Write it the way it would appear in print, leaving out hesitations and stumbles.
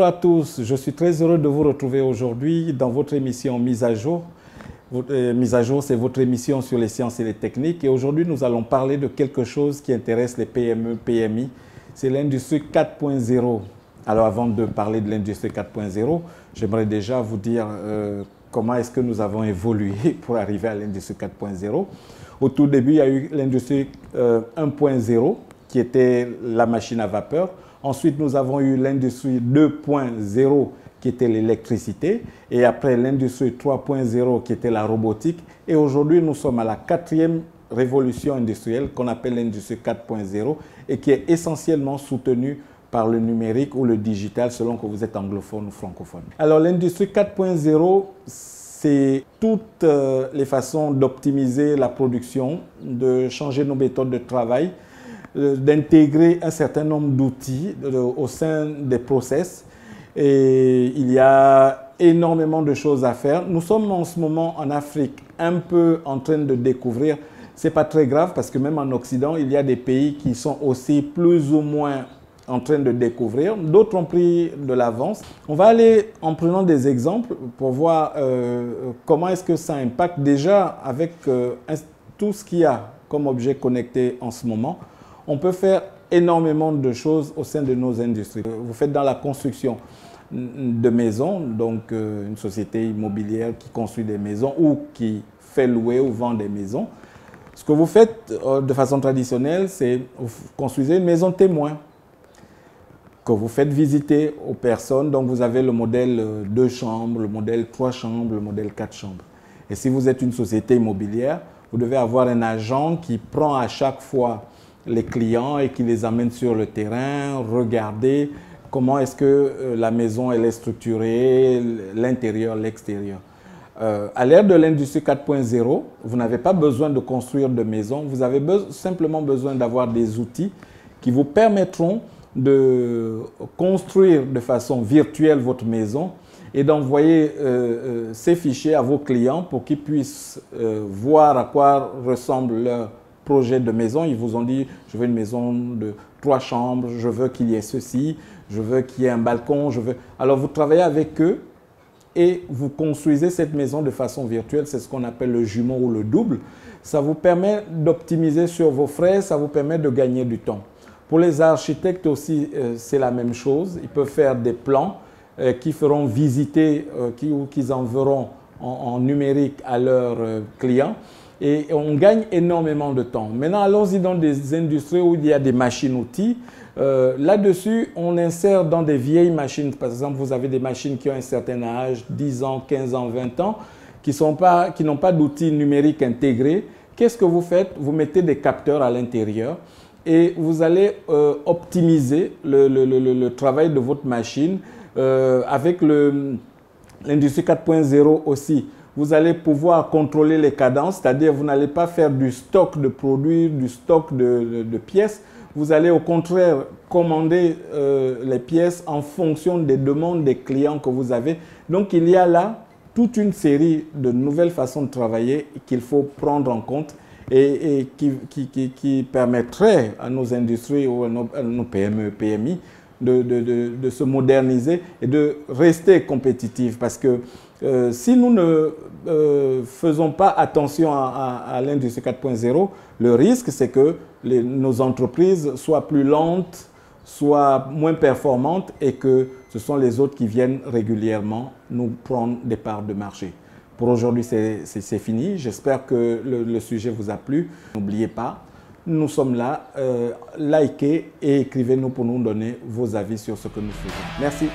à tous, je suis très heureux de vous retrouver aujourd'hui dans votre émission Mise à jour. Mise à jour, c'est votre émission sur les sciences et les techniques. Et aujourd'hui, nous allons parler de quelque chose qui intéresse les PME, PMI. C'est l'industrie 4.0. Alors avant de parler de l'industrie 4.0, j'aimerais déjà vous dire comment est-ce que nous avons évolué pour arriver à l'industrie 4.0. Au tout début, il y a eu l'industrie 1.0 qui était la machine à vapeur. Ensuite, nous avons eu l'industrie 2.0 qui était l'électricité et après l'industrie 3.0 qui était la robotique. Et aujourd'hui, nous sommes à la 4e révolution industrielle qu'on appelle l'industrie 4.0 et qui est essentiellement soutenue par le numérique ou le digital selon que vous êtes anglophone ou francophone. Alors l'industrie 4.0, c'est toutes les façons d'optimiser la production, de changer nos méthodes de travail, d'intégrer un certain nombre d'outils au sein des process. Et il y a énormément de choses à faire. Nous sommes en ce moment en Afrique un peu en train de découvrir. Ce n'est pas très grave parce que même en Occident, il y a des pays qui sont aussi plus ou moins en train de découvrir. D'autres ont pris de l'avance. On va aller en prenant des exemples pour voir comment est-ce que ça impacte déjà avec tout ce qu'il y a comme objet connecté en ce moment. On peut faire énormément de choses au sein de nos industries. Vous faites dans la construction de maisons, donc une société immobilière qui construit des maisons ou qui fait louer ou vend des maisons. Ce que vous faites de façon traditionnelle, c'est vous construisez une maison témoin que vous faites visiter aux personnes. Donc vous avez le modèle 2 chambres, le modèle 3 chambres, le modèle 4 chambres. Et si vous êtes une société immobilière, vous devez avoir un agent qui prend à chaque fois les clients et qui les amène sur le terrain, regarder comment est-ce que la maison elle est structurée, l'intérieur, l'extérieur. À l'ère de l'industrie 4.0, vous n'avez pas besoin de construire de maison, vous avez simplement besoin d'avoir des outils qui vous permettront de construire de façon virtuelle votre maison et d'envoyer ces fichiers à vos clients pour qu'ils puissent voir à quoi ressemble leur projet de maison. Ils vous ont dit, je veux une maison de 3 chambres, je veux qu'il y ait ceci, je veux qu'il y ait un balcon, je veux... Alors vous travaillez avec eux et vous construisez cette maison de façon virtuelle, c'est ce qu'on appelle le jumeau ou le double. Ça vous permet d'optimiser sur vos frais, ça vous permet de gagner du temps. Pour les architectes aussi, c'est la même chose. Ils peuvent faire des plans qui feront visiter, qu'ils enverront en numérique à leurs clients. Et on gagne énormément de temps. Maintenant, allons-y dans des industries où il y a des machines-outils. Là-dessus, on insère dans des vieilles machines. Par exemple, vous avez des machines qui ont un certain âge, 10 ans, 15 ans, 20 ans, qui n'ont pas d'outils numériques intégrés. Qu'est-ce que vous faites? Vous mettez des capteurs à l'intérieur et vous allez optimiser le travail de votre machine avec l'industrie 4.0 aussi. Vous allez pouvoir contrôler les cadences, c'est-à-dire vous n'allez pas faire du stock de produits, du stock de pièces. Vous allez au contraire commander les pièces en fonction des demandes des clients que vous avez. Donc il y a là toute une série de nouvelles façons de travailler qu'il faut prendre en compte et qui permettraient à nos industries ou à nos PME, PMI de se moderniser et de rester compétitifs. Parce que si nous ne faisons pas attention à l'industrie 4.0, le risque c'est que nos entreprises soient plus lentes, soient moins performantes et que ce sont les autres qui viennent régulièrement nous prendre des parts de marché. Pour aujourd'hui, c'est fini. J'espère que le sujet vous a plu. N'oubliez pas, nous sommes là. Likez et écrivez-nous pour nous donner vos avis sur ce que nous faisons. Merci.